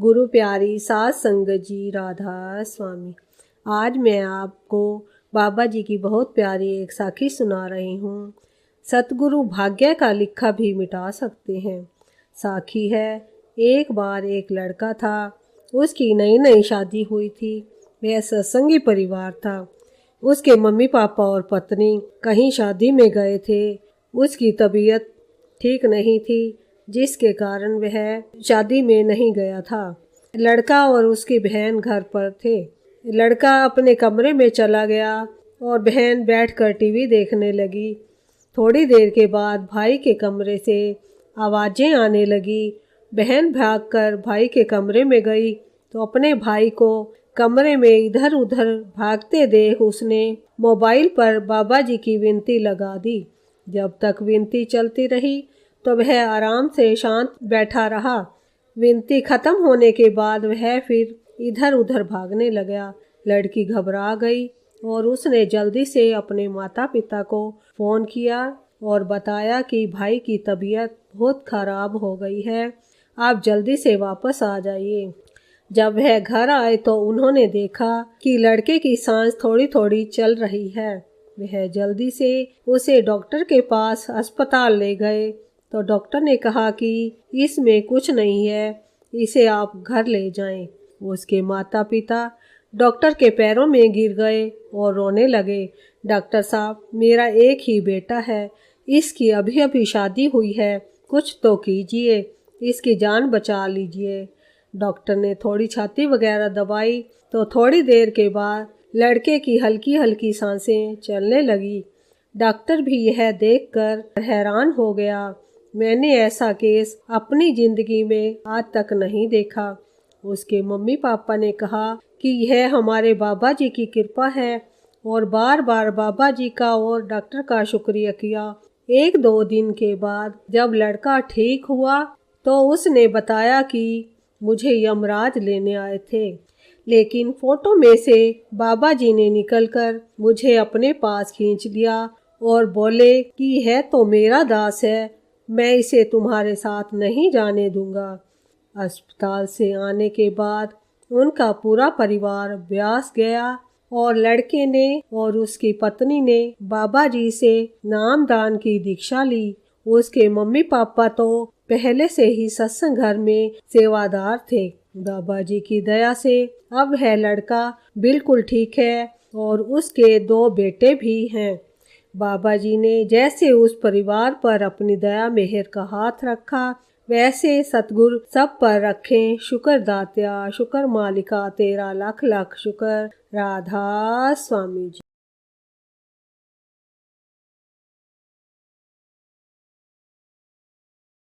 गुरु प्यारी सात संगत जी, राधा स्वामी। आज मैं आपको बाबा जी की बहुत प्यारी एक साखी सुना रही हूँ। सतगुरु भाग्य का लिखा भी मिटा सकते हैं। साखी है, एक बार एक लड़का था। उसकी नई नई शादी हुई थी। वह सत्संगी परिवार था। उसके मम्मी पापा और पत्नी कहीं शादी में गए थे। उसकी तबीयत ठीक नहीं थी, जिसके कारण वह शादी में नहीं गया था। लड़का और उसकी बहन घर पर थे। लड़का अपने कमरे में चला गया और बहन बैठकर टीवी देखने लगी। थोड़ी देर के बाद भाई के कमरे से आवाज़ें आने लगी। बहन भागकर भाई के कमरे में गई तो अपने भाई को कमरे में इधर उधर भागते देख उसने मोबाइल पर बाबा जी की विनती लगा दी। जब तक विनती चलती रही तो वह आराम से शांत बैठा रहा। विनती खत्म होने के बाद वह फिर इधर उधर भागने लगा। लड़की घबरा गई और उसने जल्दी से अपने माता पिता को फ़ोन किया और बताया कि भाई की तबीयत बहुत खराब हो गई है, आप जल्दी से वापस आ जाइए। जब वह घर आए तो उन्होंने देखा कि लड़के की सांस थोड़ी थोड़ी चल रही है। वह जल्दी से उसे डॉक्टर के पास अस्पताल ले गए तो डॉक्टर ने कहा कि इसमें कुछ नहीं है, इसे आप घर ले जाएं। उसके माता पिता डॉक्टर के पैरों में गिर गए और रोने लगे। डॉक्टर साहब, मेरा एक ही बेटा है, इसकी अभी अभी शादी हुई है, कुछ तो कीजिए, इसकी जान बचा लीजिए। डॉक्टर ने थोड़ी छाती वगैरह दबाई तो थोड़ी देर के बाद लड़के की हल्की हल्की सांसें चलने लगी। डॉक्टर भी यह देखकर हैरान हो गया। मैंने ऐसा केस अपनी जिंदगी में आज तक नहीं देखा। उसके मम्मी पापा ने कहा कि यह हमारे बाबा जी की कृपा है और बार बार बाबा जी का और डॉक्टर का शुक्रिया किया। एक दो दिन के बाद जब लड़का ठीक हुआ तो उसने बताया कि मुझे यमराज लेने आए थे, लेकिन फोटो में से बाबा जी ने निकलकर मुझे अपने पास खींच लिया और बोले कि यह तो मेरा दास है, मैं इसे तुम्हारे साथ नहीं जाने दूंगा। अस्पताल से आने के बाद उनका पूरा परिवार ब्यास गया और लड़के ने और उसकी पत्नी ने बाबा जी से नामदान की दीक्षा ली। उसके मम्मी पापा तो पहले से ही सत्संग घर में सेवादार थे। बाबा जी की दया से अब है लड़का बिल्कुल ठीक है और उसके दो बेटे भी हैं। बाबा जी ने जैसे उस परिवार पर अपनी दया मेहर का हाथ रखा, वैसे सतगुरु सब पर रखें। शुक्र दात्या, शुक्र मालिका, तेरा लाख लाख शुक्र। राधा स्वामी जी।